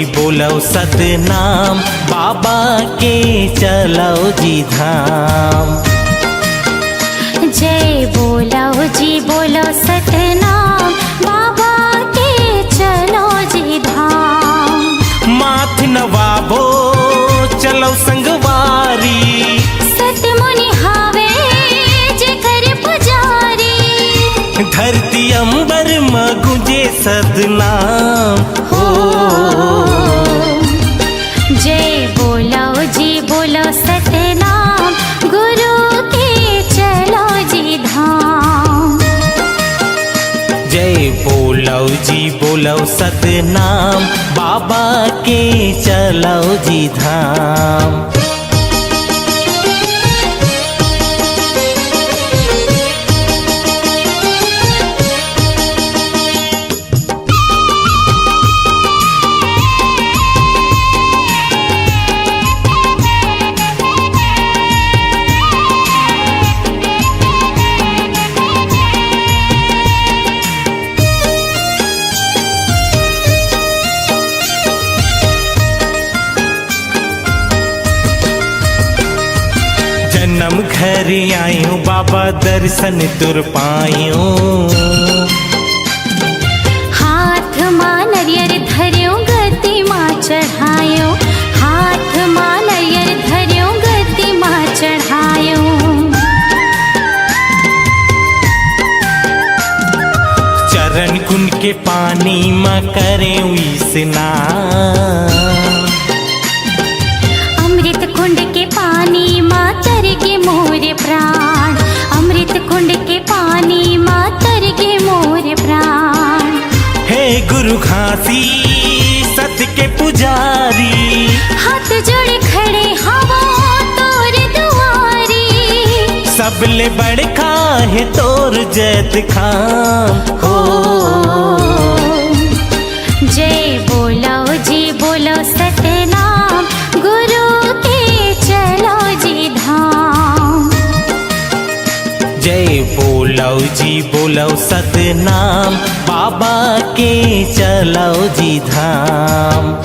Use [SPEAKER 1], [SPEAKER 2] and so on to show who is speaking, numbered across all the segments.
[SPEAKER 1] बोलो सतनाम, बाबा के चलो जी धाम।
[SPEAKER 2] जय बोलो जी बोलो सतनाम, बाबा के चलो जी धाम।
[SPEAKER 1] माथ नवाबो चलो संगवारी,
[SPEAKER 2] सतमुनि हावे जे कर पुजारी।
[SPEAKER 1] धरती अंबर में गुंजे सतनाम हो।
[SPEAKER 2] जय बोलो जी बोलो सतनाम, गुरु के चलो जी धाम।
[SPEAKER 1] जय बोलो जी बोलो सतनाम, बाबा के चलो जी धाम। जन्म घर आयो बाबा दर्शन तुर पायो।
[SPEAKER 2] हाथ मां नरियर धर्यो गति मां चढ़ायो। हाथ मां नरियर धर्यो गति मां चढ़ायो।
[SPEAKER 1] चरण कुंड के पानी में करे स्नान।
[SPEAKER 2] अमृत कुंड के पानी मां तर के मोर प्राण। अमृत कुंड के पानी मां तर के मोर प्राण।
[SPEAKER 1] हे गुरु घासी सत के पुजारी,
[SPEAKER 2] हाथ जोड़ खड़े हवा तोर दुआरी।
[SPEAKER 1] सबले बड़का है तोर जैत खान हो।
[SPEAKER 2] जय बोलो जी बोलो सतनाम, गुरु के चलो जी धाम।
[SPEAKER 1] जय बोलो जी बोलो सतनाम, बाबा के चलो जी धाम।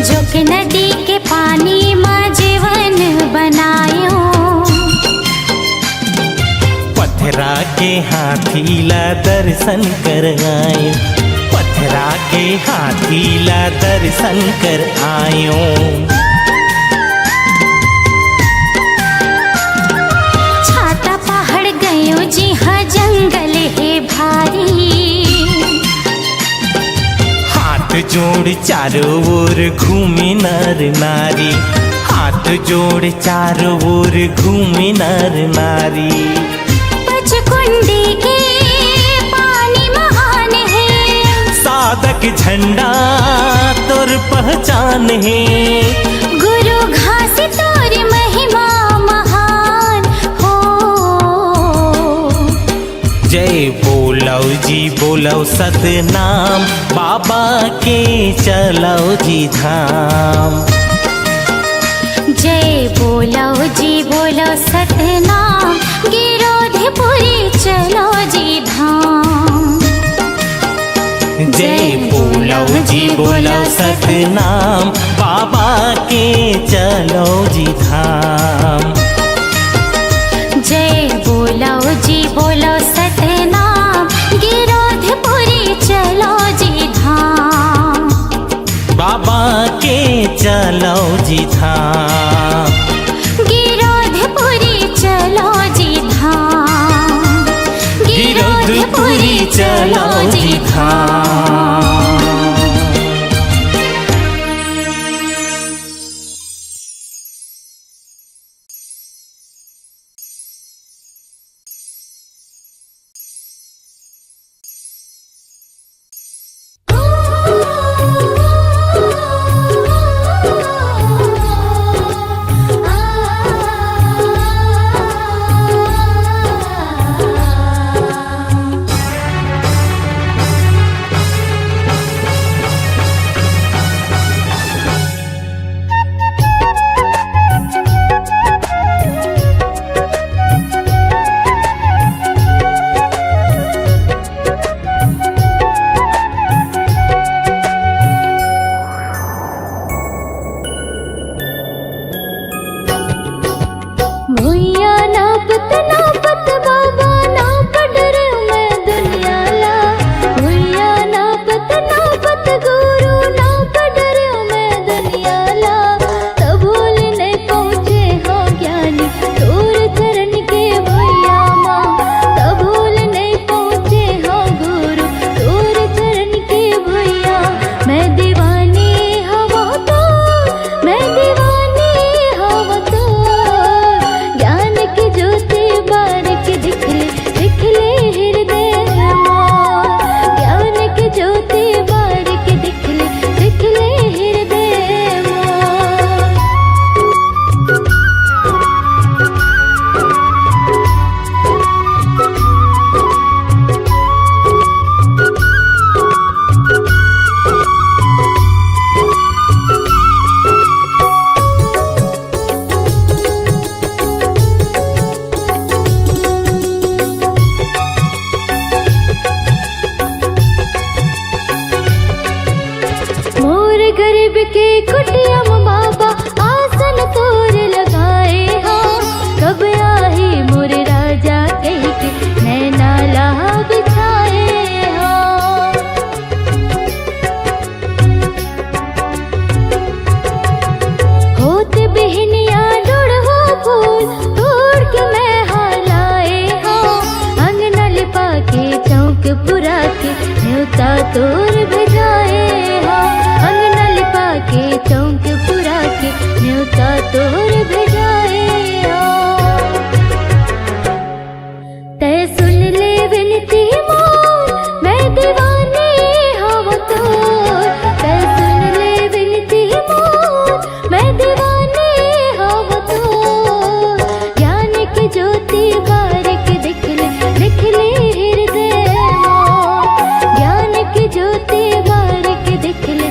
[SPEAKER 2] जो कि नदी के पानी मां जीवन बनायो।
[SPEAKER 1] पथरा के हाथी ला दर्शन कर आयो। पथरा के हाथी ला दर्शन कर आयो।
[SPEAKER 2] छाता पहाड़ गयो जी हाँ जंगल है भारी।
[SPEAKER 1] हाथ जोड़ चारों ओर घूमे नर नारी। हाथ जोड़ चारों ओर घूमे नर नारी।
[SPEAKER 2] पचकुंडी के पानी महान है।
[SPEAKER 1] साधक झंडा तोर पहचान है।
[SPEAKER 2] गुरु घासी तोर महिमा महान हो।
[SPEAKER 1] जय बोलो जी बोलो सतनाम, बाबा के चलो जी धाम।
[SPEAKER 2] जय बोलो जी बोलो सतनाम, गिरोधपुरी चलो जी धाम।
[SPEAKER 1] जय बोलो जी बोलो सतनाम, बाबा के चलो जी धाम।
[SPEAKER 2] जय बोलो जी बोलो सतनाम, गिरोधपुरी चलो जी धाम।
[SPEAKER 1] बाबा के चलो जी धाम।
[SPEAKER 2] गिरोधपुरी चलो जी धाम।
[SPEAKER 1] गिरोधपुरी चलो जी धाम।
[SPEAKER 2] गरीब के कुटिया में बाबा आसन तोर लगाए हो। कब आही मोर राजा कह के नैना लाह बिछाए हो। होत बिहनिया डुड़हो फूल तोड़ के मैं हालाए हो। अंगना लिपा के चौक पुरा के न्योता तोर भेजाए हो। अंगना लिपा के चौक पुरा के न्योता तोर भेजाए हो। तै सुन ले विनती मोर मैं दीवानी हव तोर। तै सुन ले विनती मोर मैं दीवानी हव तोर। ज्ञान की ज्योति बारिक दिख ले हृदय मोर। ज्ञान की ज्योति बारिक दिख ले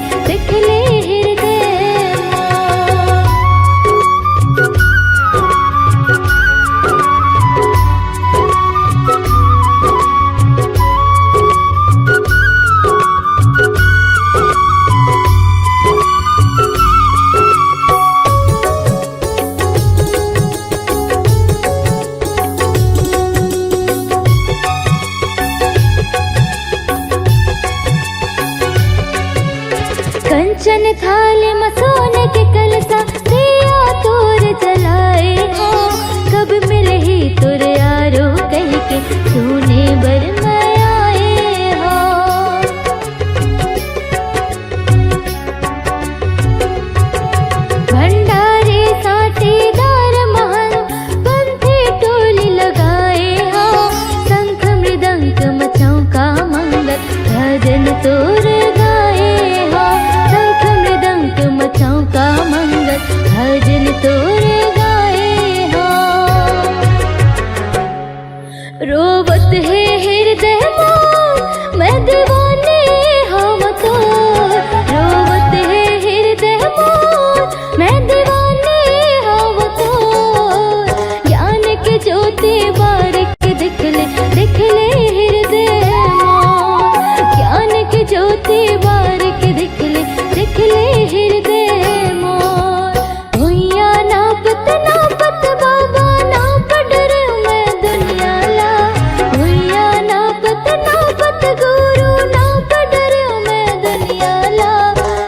[SPEAKER 2] हृदय मोर। कंचन थाल में सोने के कलसा दिया तोर जलाए हो। कब मिले ही तुर यारो कह के तूने बर मैं आए हो। भंडारे साटीदार महल पंथी टोली लगाए हो। शंख मृदंग मचौका मंगल भजन तोर गाए हो। शंख मृदंग मचौका मंगल भजन तोर गाए हो। रोवत है हृदय मोर मैं दीवानी हम तोर। रोवत है हृदय मोर मैं दीवानी हम तोर। ज्ञान की ज्योति बारिक दिख ले हृदय मोर। ज्ञान की ज्योति बारिक दिख ले हृदय मोर। भुइया नापत नापत बाबा नाप डर मैं दुनिया ला। भुइया नापत नापत गुरु नाप डर मैं दुनिया ला।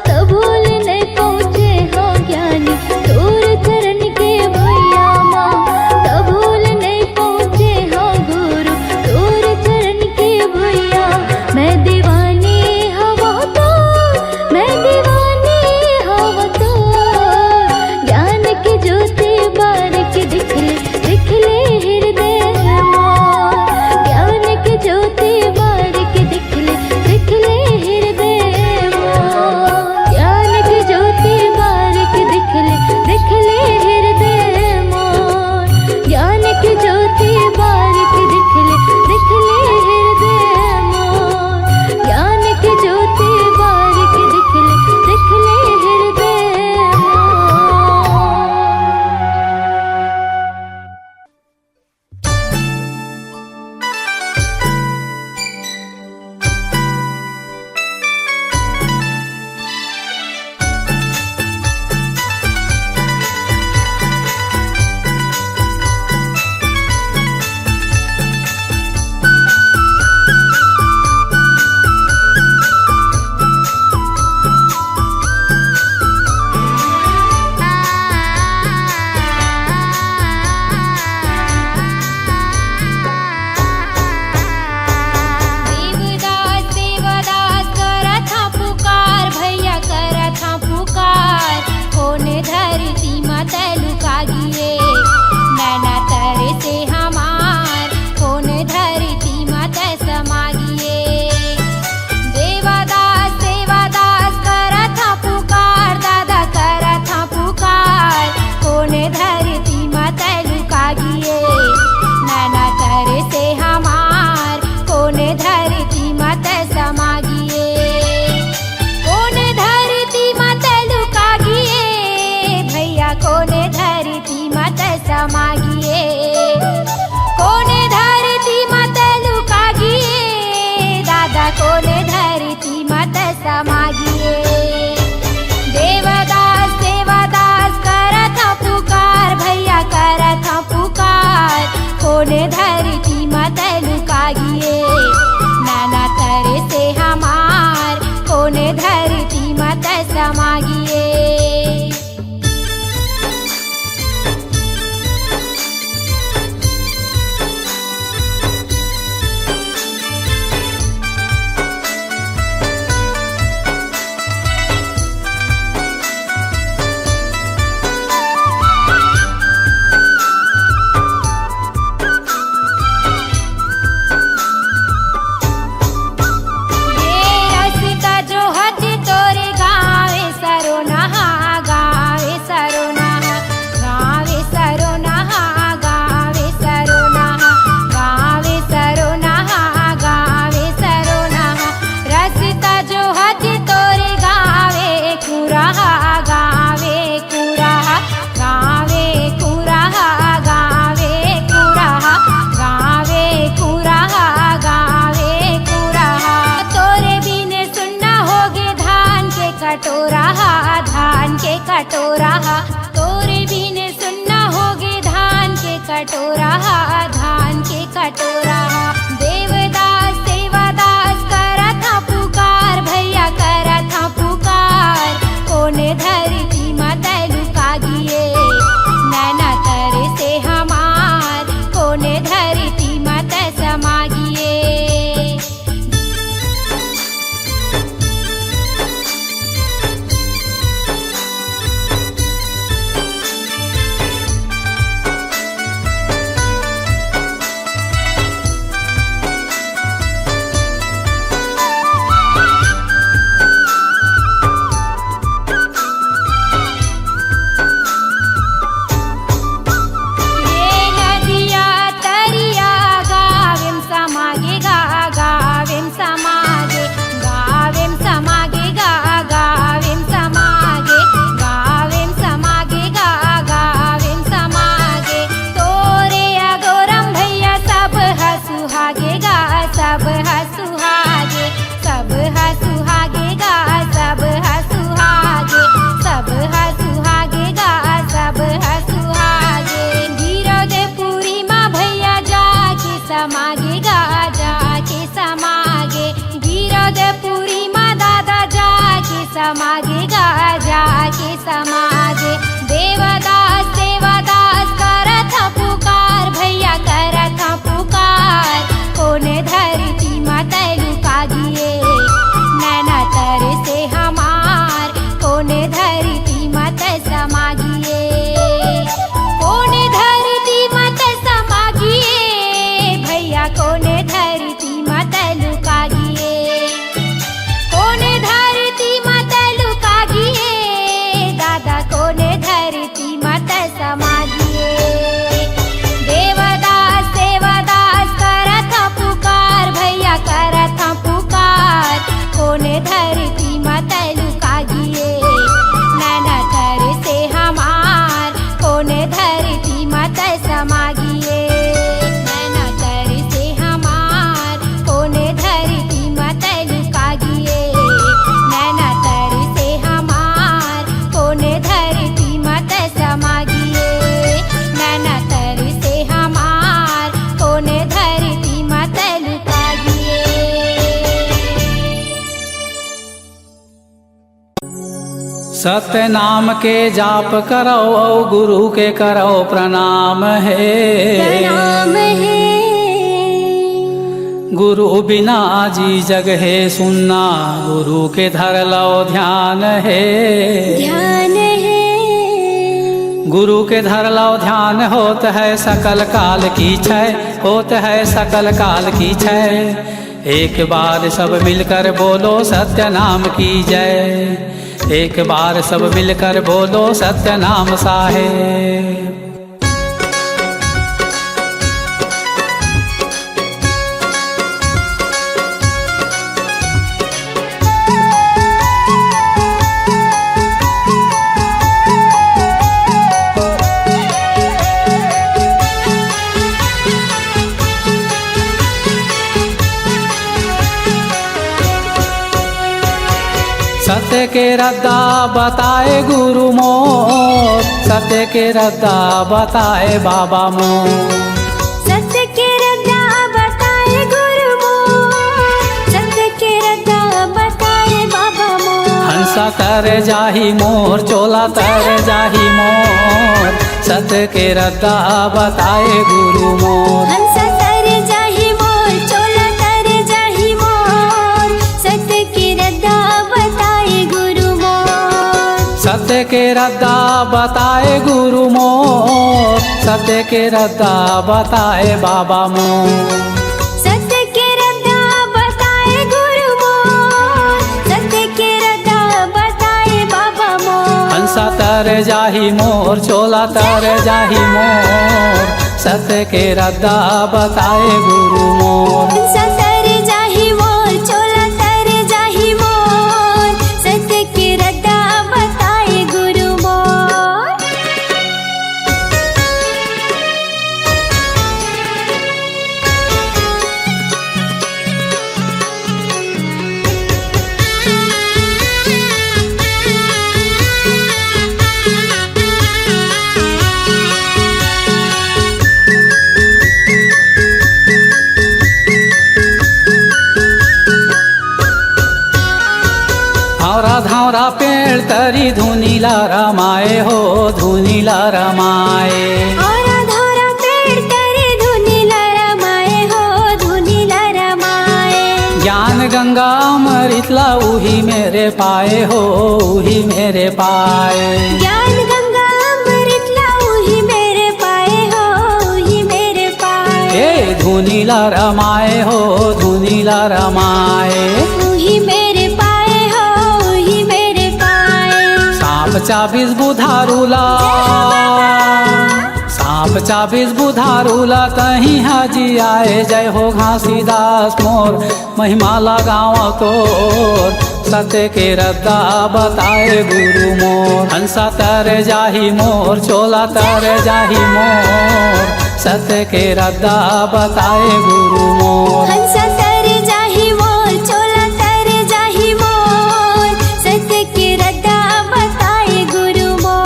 [SPEAKER 2] कबूल नहीं पहुँचे हो ज्ञानी तोर चरण के भैया माँ। कबूल नहीं पहुँचे हो गुरु तोर चरण के भैया। मैं दीवानी हवा तोर मैं दीवानी हवा तोर। ज्ञान की ज्योति बारिक दिख ले हृदय मोर। ज्ञान की ज्योति बारिक दिख ले हृदय मोर। ज्ञान की ज्योति बारिक दिख ले हृदय मोर। ज्ञान की ज्योति बारिक दिख ले हृदय मोर। ज्ञान की ज्योति बारिक दिख ले हृदय मोर। कोने धरती मत समागिए। धरती माता लुकागिए नैना तर से हमार कोने धरती माता समागिए समागे गाजा के समागे देवदास देवदास करत पुकार भैया करत पुकार कोने धरती माता लुकागिए नैना तर से हमार कोने धरती माता समागिए कोने धरती माता समागिए भैया कोने धरती माता लुकागिए कोने धरती माता लुकागिए दादा कोने धरती माता समागिए देवदास देवदास करत पुकार भैया करत पुकार कोने धरती माता लुकागिए नैना तर से हमार कोने धरती माता समागिए नैना तर से हमार कोने धरती माता लुकागिए नैना तर से हमार कोने धरती माता समागिए नैना तर से हमार कोने धरती माता लुकागिए
[SPEAKER 3] सत्य नाम के जाप करो और गुरु के करो प्रणाम है
[SPEAKER 2] प्रणाम है
[SPEAKER 3] गुरु बिना जी जग है सुनना गुरु के धर लो ध्यान है
[SPEAKER 2] ध्यान है
[SPEAKER 3] गुरु के धर लो ध्यान होत है सकल काल की छय होत है सकल काल की छय एक बार सब मिलकर बोलो सत्य नाम की जय एक बार सब मिलकर बोलो सत्य नाम साहेब सत्य के रद्दा बताए गुरु मोर सत्य के रद्दा बताए बाबा मोर
[SPEAKER 2] सत्य के रद्दा बताए गुरु मोर सत्य के रद्दा बताए बाबा मोर
[SPEAKER 3] हंसा तर जाही मोर चोला तर जाही मोर सत्य के रद्दा बताए गुरु मोर
[SPEAKER 2] हंसा तर जाही मोर चोला तर जाही मोर सत्य के रद्दा बताए गुरु मोर
[SPEAKER 3] सत्य के रद्दा बताए गुरु मोर सत्य के रद्दा बताए बाबा मोर
[SPEAKER 2] सत्य के रद्दा बताए गुरु मोर सत्य के रद्दा बताए बाबा मोर
[SPEAKER 3] हंसा तर जाही मोर चोला तर जाही मोर सत्य के रद्दा बताए गुरु मोर
[SPEAKER 2] हंसा तर जाही मोर चोला तर जाही मोर सत्य के रद्दा बताए गुरु मोर
[SPEAKER 3] धावरा धावरा पेड़ करी धुनीला रमाए हो धुनीला रमाए।
[SPEAKER 2] और धोरा पेड़ करे धुनीला रमाए हो धुनीला रमाए।
[SPEAKER 3] ज्ञान गंगा अमृतला उही मेरे पाए हो उही मेरे पाए।
[SPEAKER 2] ज्ञान गंगा अमृतला उही मेरे पाए हो उही मेरे पाए।
[SPEAKER 3] ए धुनीला रमाए हो धुनीला रमाए।
[SPEAKER 2] उही मेरे पाए हो उही मेरे पाए।
[SPEAKER 3] सांप चाबीस बुधारूला सांप चाबीस बुधारूला तही हाजी आए। जय हो घासीदास मोर महिमा लगाव तोर। सत्य के रद्दा बताए गुरु मोर। हंसा तर जाही मोर चोला तर जाही मोर। सत्य के रद्दा बताए गुरु मोर।
[SPEAKER 2] हंसा तर जाही मोर चोला तर जाही मोर। सत्य के रद्दा बताए गुरु मोर।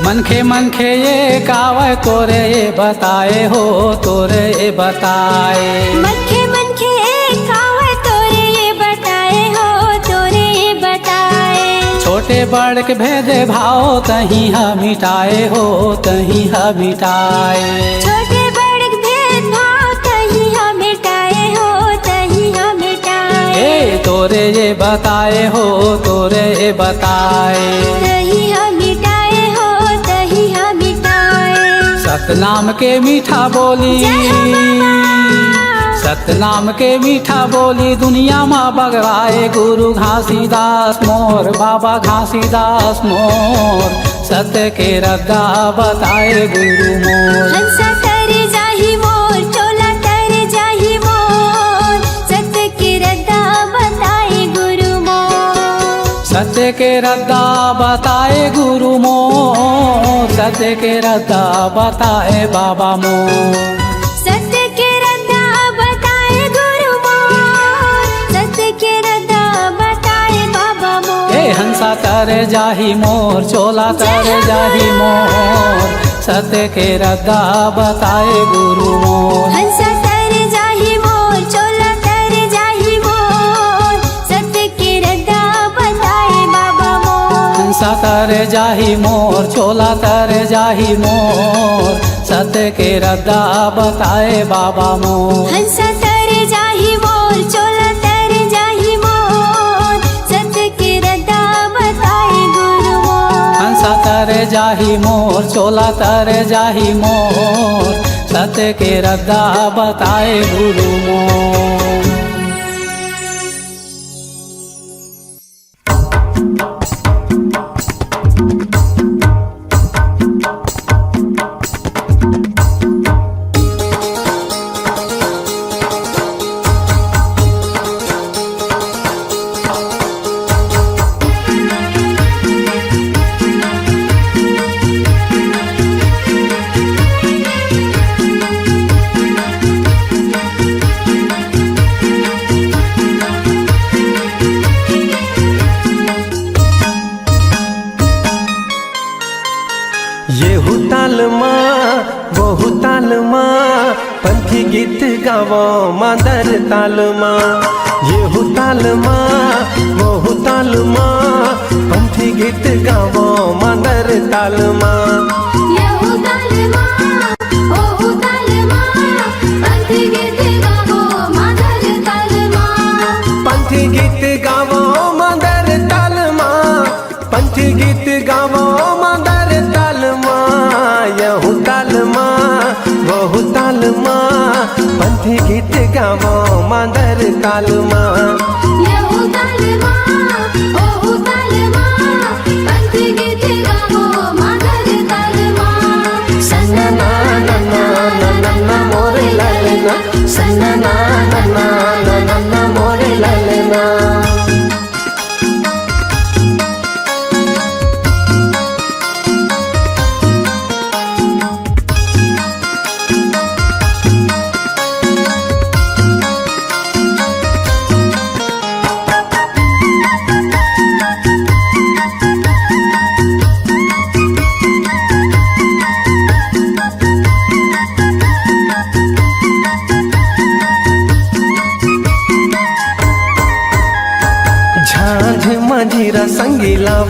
[SPEAKER 3] मनखे मनखे ये कावे तोरे ये बताए हो तोरे ये बताए।
[SPEAKER 2] मनखे मनखे खावे तोरे ये बताए हो तोरे ये बताए।
[SPEAKER 3] छोटे बड़ के भेदे भाव तही हा मिटाए हो तही हा मिटाए।
[SPEAKER 2] छोटे बड़े भेदभाव तही हम मिटाए हो तही हम मिटाए।
[SPEAKER 3] ए तोरे ये बताए हो तोरे ये बताए।
[SPEAKER 2] तही हम मिटाए हो तही हम मिटाए।
[SPEAKER 3] सतनाम के मीठा बोली सतनाम के मीठा बोली दुनिया माँ बगड़ाए। गुरु घासीदास मोर बाबा घासीदास मोर। सत्य के रद्दा बताए गुरु मोर।
[SPEAKER 2] हंसा तर जाही मोर चोला तर जाही मोर। सत्य के रद्दा बताए गुरु मोर।
[SPEAKER 3] सत्य के रद्दा बताए गुरु मोर। सत्य के रद्दा बताए बाबा मोर।
[SPEAKER 2] सत्य के रद्दा बताए गुरु मोर। सत्य के रद्दा बताए बाबा मोर।
[SPEAKER 3] ए हंसा तर जाही मोर चोला तर जाही मोर। सत्य के रद्दा बताए गुरु मोर।
[SPEAKER 2] हंसा तर जाही मोर चोला तर जाही मोर। सत्य के रद्दा बताए बाबा मोर।
[SPEAKER 3] हंसा तर जाही मोर चोला तर जाही मोर। सत्य के रद्दा बताए बाबा मोर।
[SPEAKER 2] हंसा तर जाही मोर चोला तर जाही मोर। सत्य के रद्दा बताए गुरु मोर।
[SPEAKER 3] हंसा तर जाही मोर चोला तर जाही मोर। सत्य के रद्दा बताए गुरु मोर।
[SPEAKER 1] पंथी गीत गावो मादर तालमा। येहू तालमा वहू तालमा पंथी गीत गावो मादर तालमा।
[SPEAKER 2] येहू तालमा ओहू तालमा पंथी गीत गावो मादर तालमा।
[SPEAKER 1] पंथी गीत गावो मादर तालमा। पंथी गीत गावो मादर तालमा। येहू तालमा वहू तालमा पंथी गीत गावो मादर तालमा।
[SPEAKER 2] येहू तालमा ओहू तालमा पंथी गीत गावो मादर तालमा।
[SPEAKER 1] सन्ना ना ना ना ना ना ना मोरे लालना। सन्ना ना ना ना ना ना ना मोरे लालना।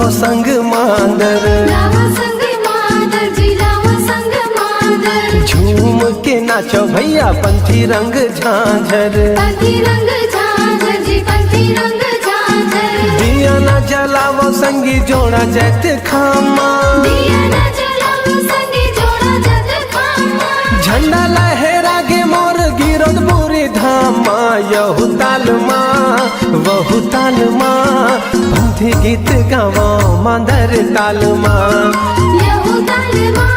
[SPEAKER 1] लावो संग मांदर,
[SPEAKER 2] लावो संग मांदर जी लावो संग मांदर।
[SPEAKER 1] झूम के नाचो भैया पंथी रंग झांझर,
[SPEAKER 2] पंथी रंग झांझर जी पंथी रंग झांझर।
[SPEAKER 1] दिया ना जलावो संगी जोड़ा जैत खामा,
[SPEAKER 2] दिया ना जलावो संगी जोड़ा जैत खामा।
[SPEAKER 1] झंडा लहरा गे मोर गिरोद पूरी धामा, यहु ताल माँ वहु ताल माँ, पंथी गीत गावो मांदर ताल माँ।
[SPEAKER 2] यहु ताल माँ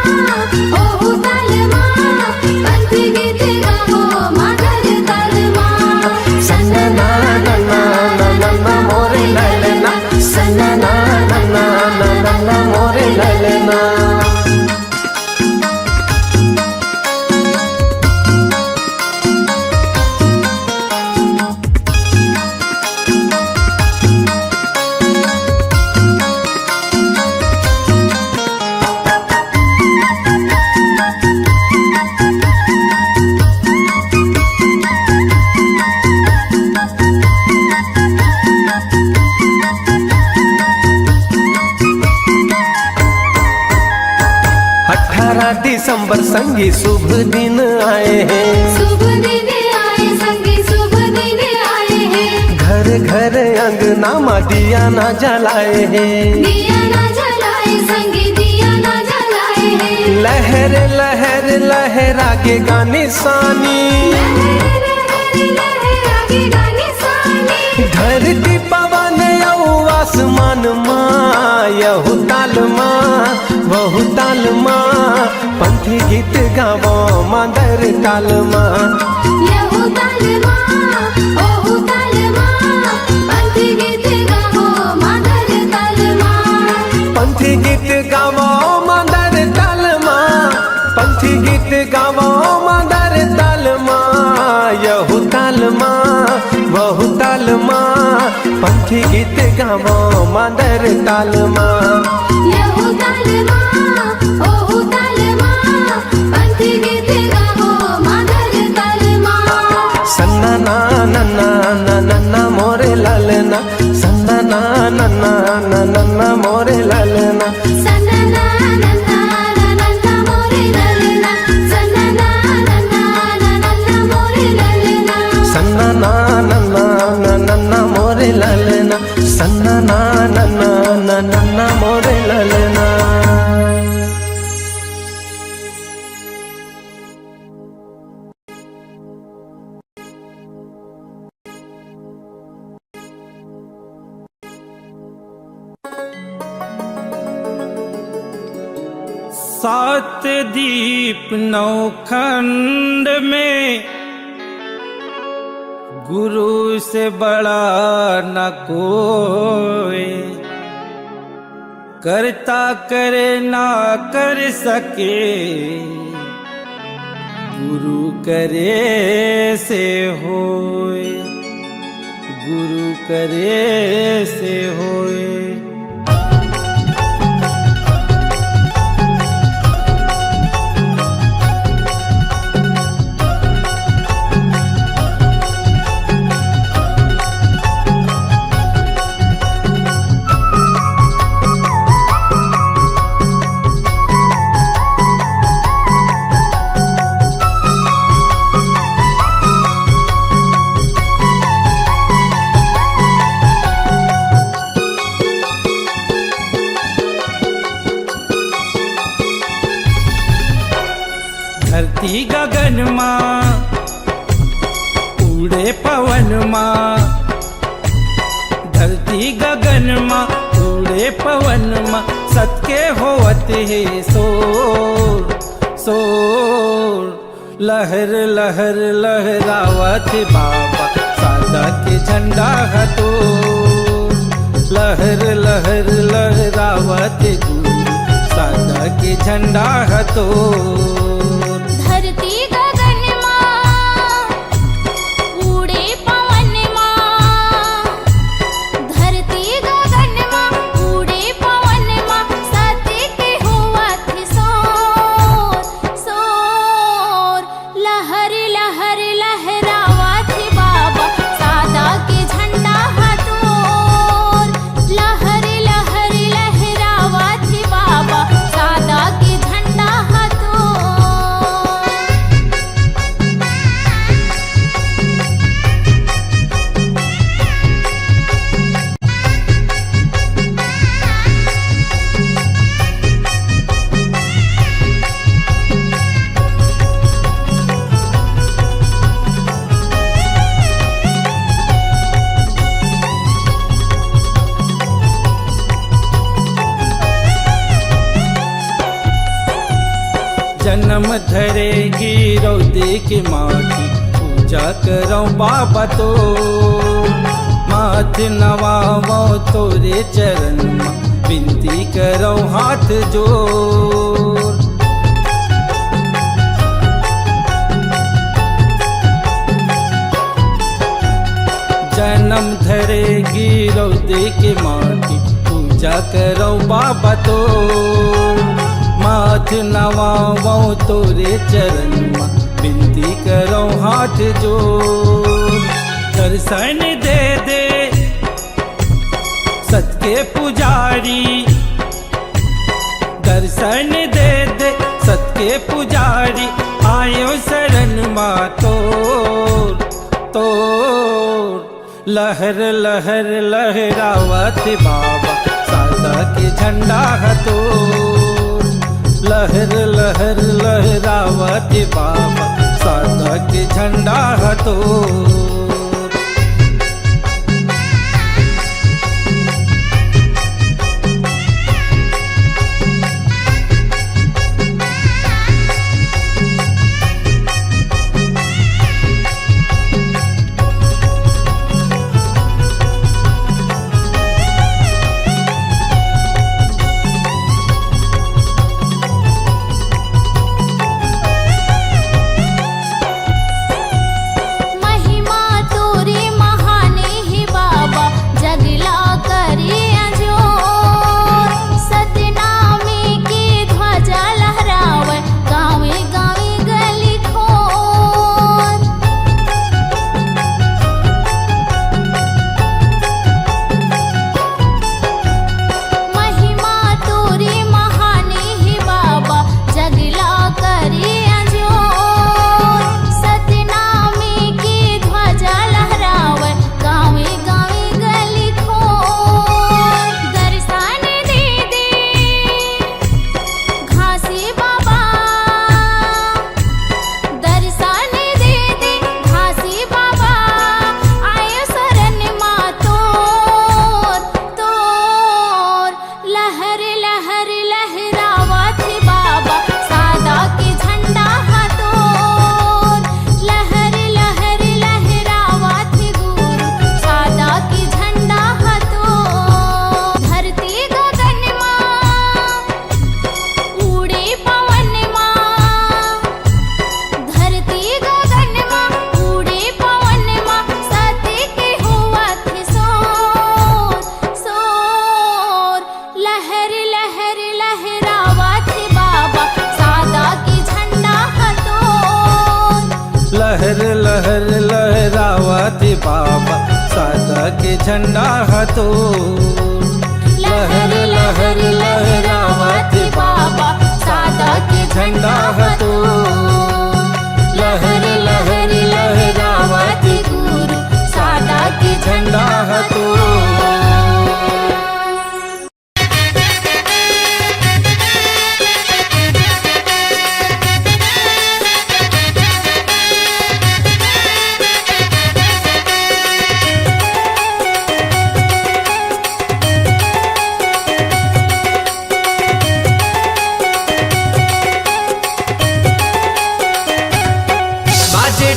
[SPEAKER 2] ओहु ताल माँ, पंथी गीत गावो मांदर ताल माँ।
[SPEAKER 1] सन्ना ना ना ना ना ना ना मोरे ललना, सन्ना ना ना ना ना ना ना मोरे ललना। दिसंबर संगी शुभ दिन आए हैं,
[SPEAKER 2] शुभ दिन आए संगी शुभ दिन आए हैं।
[SPEAKER 1] घर घर अंगना मा दिया ना जलाए हैं,
[SPEAKER 2] दिया ना जलाए संगी दिया ना जलाए हैं।
[SPEAKER 1] लहर लहर लहरा के गाने सानी,
[SPEAKER 2] लहर लहर लहरा के गाने सानी।
[SPEAKER 1] धरती पवन यौ आसमान माँ, यहु ताल माँ वहु ताल माँ, पंथी गीत गावो मांदर ताल माँ।
[SPEAKER 2] यहु ताल माँ ओहु ताल माँ, पंथी गीत गावो मांदर ताल माँ।
[SPEAKER 1] पंथी गीत गावो मांदर ताल माँ, पंथी गीत गावो मांदर ताल माँ, यहु ताल माँ वहु ताल माँ, पंथी गीत गावो मांदर ताल माँ।
[SPEAKER 2] यहु ताल माँ ओहु ताल माँ, पंथी गीत गावो मांदर ताल माँ।
[SPEAKER 1] सन्ना ना ना ना ना ना ना मोरे ललना, सन्ना ना ना ना ना ना ना मोरे ललना।
[SPEAKER 2] सन्ना ना ना ना ना ना ना मोरे ललना, सन्ना ना ना ना ना ना ना मोरे ललना।
[SPEAKER 1] सन्ना ना ना ना ना ना ना मोरे ललना, सन्ना ना ना ना ना ना ना मोरे ललना।
[SPEAKER 4] सात दीप नौ खंड में गुरु से बड़ा न कोई, करता करे ना कर सके, गुरु करे से होए, गुरु करे से होए। धरती गगन माँ उड़े पवन माँ, धरती गगन माँ उड़े पवन माँ, सत्य होवत है सोर सोर। लहर लहर लहरावत बाबा सादा के झंडा हतो, लहर लहर लहरावत गुरु सादा के झंडा हतो।
[SPEAKER 2] धरती गगन माँ उड़े पवन माँ, धरती गगन माँ उड़े पवन माँ, सत्य के होवत सोर सोर। लहर लहर लहरावत बाबा सादा के झंडा हतोर, लहर लहर
[SPEAKER 4] जन्म धरेगी रौदे के माटी पूजा करो बाबा तो माथ नवावो तोरे चरण माँ विनती करो हाथ जोड़। जन्म धरेगी रौदे के माटी पूजा करो बाबा तो माथ नवावो तोरे चरण माँ विनती करो हाथ जोड़। दर्शन दे दे सत के पुजारी, दर्शन दे दे सत के पुजारी आयो शरण माँ तोर लहर लहर लहरावत बाबा सादा के झंडा हतोर। लहर लहर लहरावत बाबा सादा के झंडा हतोर। लहर लहर लहरावत बाबा सादा के झंडा हतो। लहर लहर लहरावत बाबा सादा के झंडा हतो। लहर लहर लहरावत गुरु सादा के झंडा हतो।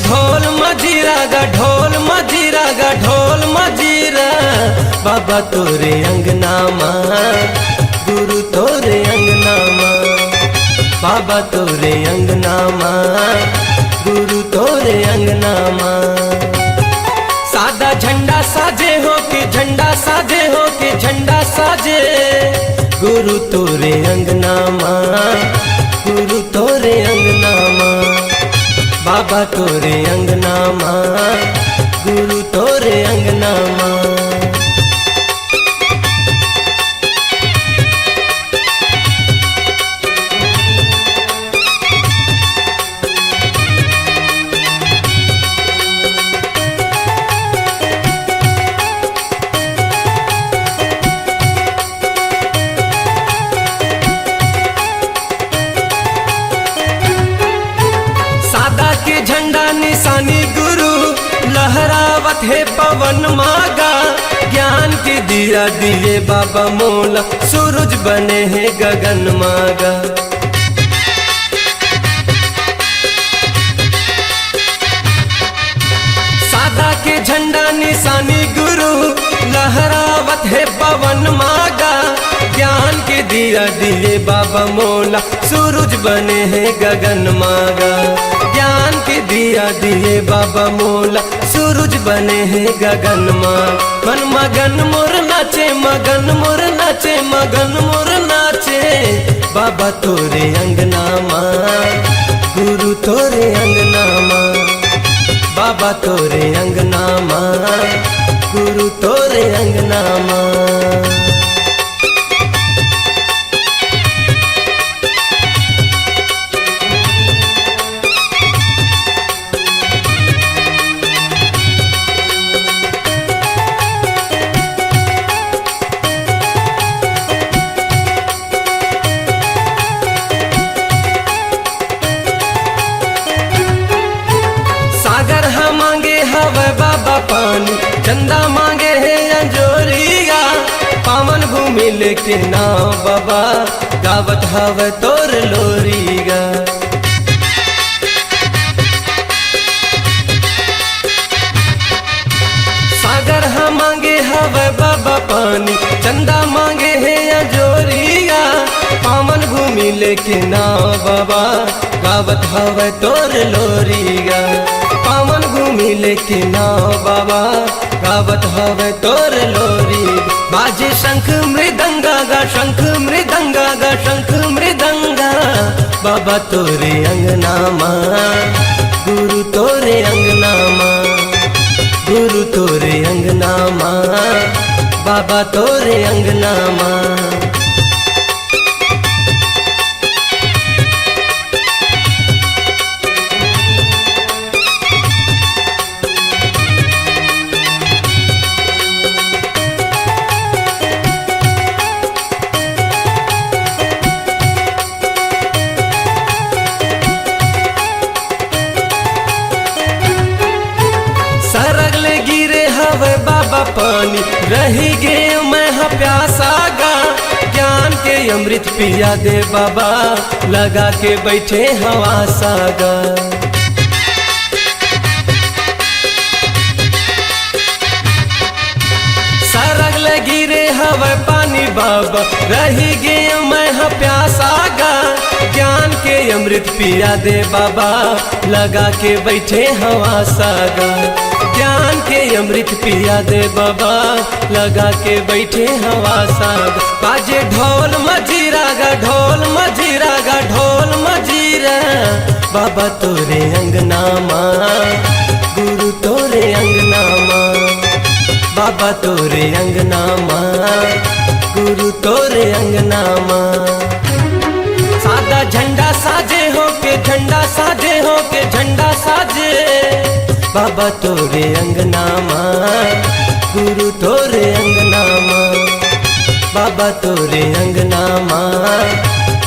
[SPEAKER 4] ढोल मजीरा गा ढोल मजीरा गा ढोल मजीरा बाबा तोरे अंगना माँ गुरु तोरे अंगना माँ। बाबा तोरे अंगना माँ गुरु तोरे अंगना माँ। सादा झंडा साजे हो के झंडा साजे हो के झंडा साजे गुरु तोरे अंगना माँ गुरु तोरे अंगना माँ। बाबा तोरे अंगना माँ गुरु तोरे अंगना माँ। झंडा निशानी गुरु लहरावत है पवन मागा। ज्ञान के दिया दिए बाबा मोला सूरज बने हैं गगन मागा।
[SPEAKER 1] तनी सानी गुरु लहरावत है पवन मागा। ज्ञान के दिया दिए बाबा मोला, सूरज बने हैं गगन मागा। ज्ञान के दिया दिए बाबा मोला, सूरज बने हैं गगन माग। मन मगन मोर नाचे, मगन मोर नाचे, मगन मोर नाचे। बाबा तोरे अंगना माँ, गुरु तोरे अंगना माँ। बाबा तोरे अंगना माँ, गुरु तोरे अंगना माँ। सागर हम मांगे हवे बाबा पानी, चंदा मांगे है अंजोरिया। पावन भूमि लेके नाव बाबा, गावत हवे तोर लोरिया। सागर हम मांगे हवे बाबा पानी, चंदा मांगे है अंजोरिया। पावन भूमि लेके नाव बाबा, गावत हवे तोर लोरिया। पावन भूमि लेके नाव बाबा, गावत हवे तोर लोरी। बाजे शंख मृदंगा गा, शंख मृदंगा गा, शंख मृदंगा। बाबा तोरे अंगना माँ, गुरु तोरे अंगना माँ। गुरु तोरे अंगना माँ, बाबा तोरे अंगना माँ। सरगले गिरे हवे बाबा पानी, रही गे मैं हा प्यासा गा। ज्ञान के अमृत पिया दे बाबा, लगा के बैठे हवा सागा। सरगले गिरे हवे पानी बाबा, रही गे मैं हा प्यासा गा। ज्ञान के अमृत पिया दे बाबा, लगा के बैठे हवा सागा। ज्ञान के अमृत पिया दे बाबा, लगा के बैठे हवा साग। बाजे ढोल मजीरा गा, ढोल मजीरा गा, ढोल मजीरा। बाबा तोरे अंगना माँ, गुरु तोरे अंगना माँ। बाबा तोरे अंगना माँ, गुरु तोरे अंगना माँ। सादा झंडा साजे हो के, झंडा साजे हो के, झंडा साजे। बाबा तोरे अंगना माँ, गुरु तोरे अंगना माँ। बाबा तोरे अंगना माँ,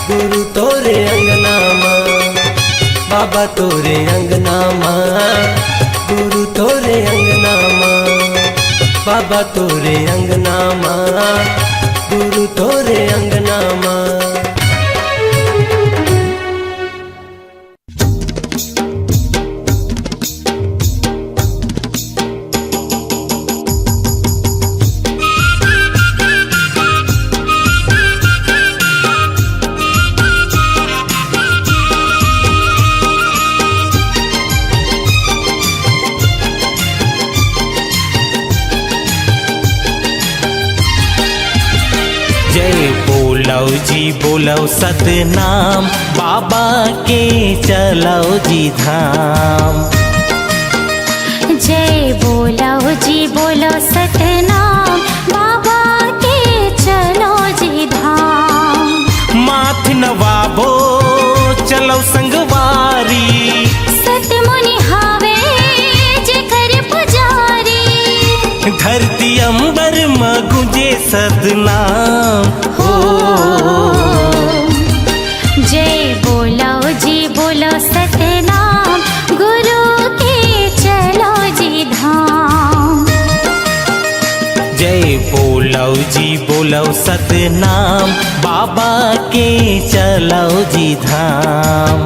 [SPEAKER 1] गुरु तोरे अंगना माँ। बाबा तोरे अंगना माँ, गुरु तोरे अंगना माँ। बाबा तोरे अंगना माँ, गुरु तोरे अंगना माँ।
[SPEAKER 5] जी बोलो सतनाम, बाबा के चलो जी धाम।
[SPEAKER 2] जय बोलो जी बोलो सतनाम, बाबा के चलो जी धाम।
[SPEAKER 5] माथ नवाबो चलो संगवारी,
[SPEAKER 2] सतमुनि हावे जेकर पुजारी।
[SPEAKER 5] धरती अंबर में गुंजे सतनाम हो।
[SPEAKER 2] जय बोलो जी बोलो सतनाम, गुरु के चलो जी धाम।
[SPEAKER 5] जय बोलो जी बोलो सतनाम, बाबा के चलो जी धाम।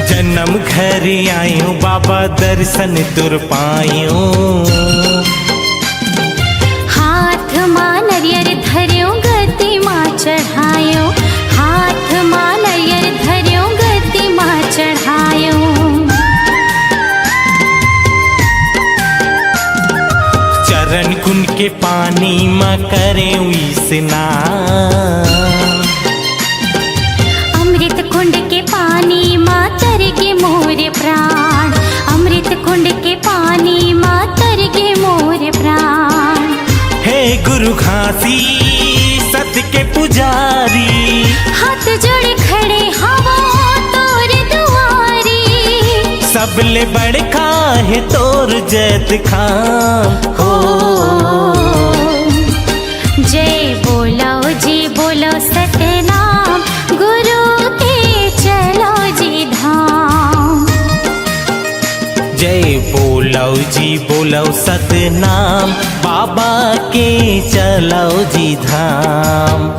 [SPEAKER 5] जन्म घर आयो बाबा दर्शन तुर पायो।
[SPEAKER 2] हाथ मां नरियर धर्यो गति मां चढ़ायो, हाथ मां नरियर धर्यो गति मां चढ़ायो।
[SPEAKER 5] चरण कुंड के पानी मां करे स्नान,
[SPEAKER 2] अमृत कुंड के पानी मां तरगे मोर प्राण, अमृत कुंड के पानी मां तरगे मोर प्राण।
[SPEAKER 5] हे गुरु घासी सत के पुजारी,
[SPEAKER 2] हाथ जोड़ खड़े हवा तोर दुआरी,
[SPEAKER 5] सबले बड़का है तोर जैत खाम हो।
[SPEAKER 2] जय बोलो जी बोलो सतनाम, गुरु के चलो जी धाम।
[SPEAKER 5] जय बोलो जी बोलो सतनाम, बाबा के चलो जी धाम।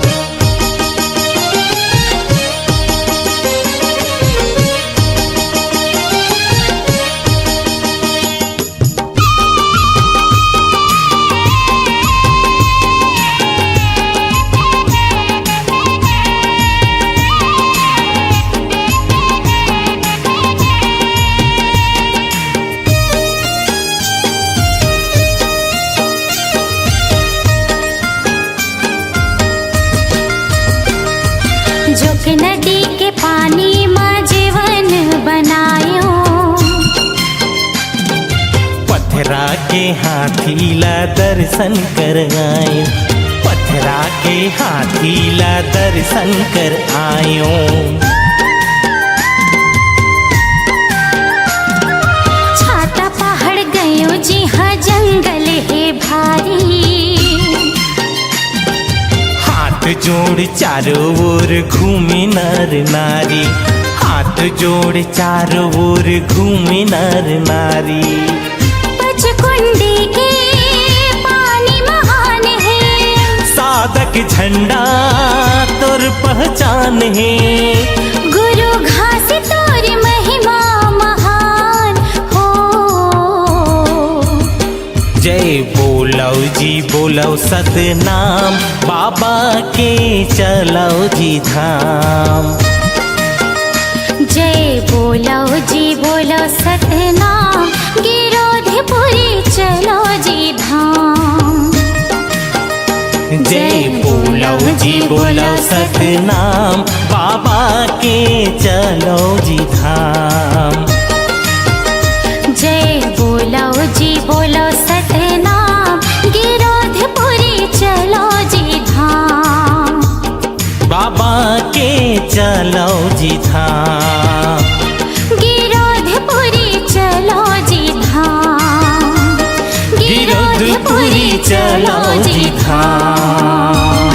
[SPEAKER 2] जोक नदी के पानी मां जीवन बनायो,
[SPEAKER 5] पथरा के हाथी ला दर्शन कर आयो, पथरा के हाथी ला दर्शन कर आयो।
[SPEAKER 2] छाता पहाड़ गयो जी हाँ जंगल है भारी,
[SPEAKER 5] हाथ जोड़ चारों ओर घूमे नर नारी, हाथ जोड़ चारों ओर घूमे नर नारी।
[SPEAKER 2] पचकुंडी के पानी महान है,
[SPEAKER 5] साधक झंडा तोर पहचान है।
[SPEAKER 2] गुरु घास तोर महिमा महान हो।
[SPEAKER 5] जय बोलो जी बोलो सतनाम, बाबा के चलो जी धाम।
[SPEAKER 2] जय बोलो जी बोलो सतनाम, गिरोधपुरी चलो जी धाम।
[SPEAKER 5] जय बोलो जी बोलो सतनाम, बाबा के चलो जी धाम।
[SPEAKER 2] जय बोलो जी बोलो सतनाम, गिरोधपुरी चलो जी धाम।
[SPEAKER 5] बाबा के चलो जी धाम।
[SPEAKER 2] गिरोधपुरी चलो जी धाम,
[SPEAKER 5] गिरोधपुरी चलो जी धाम।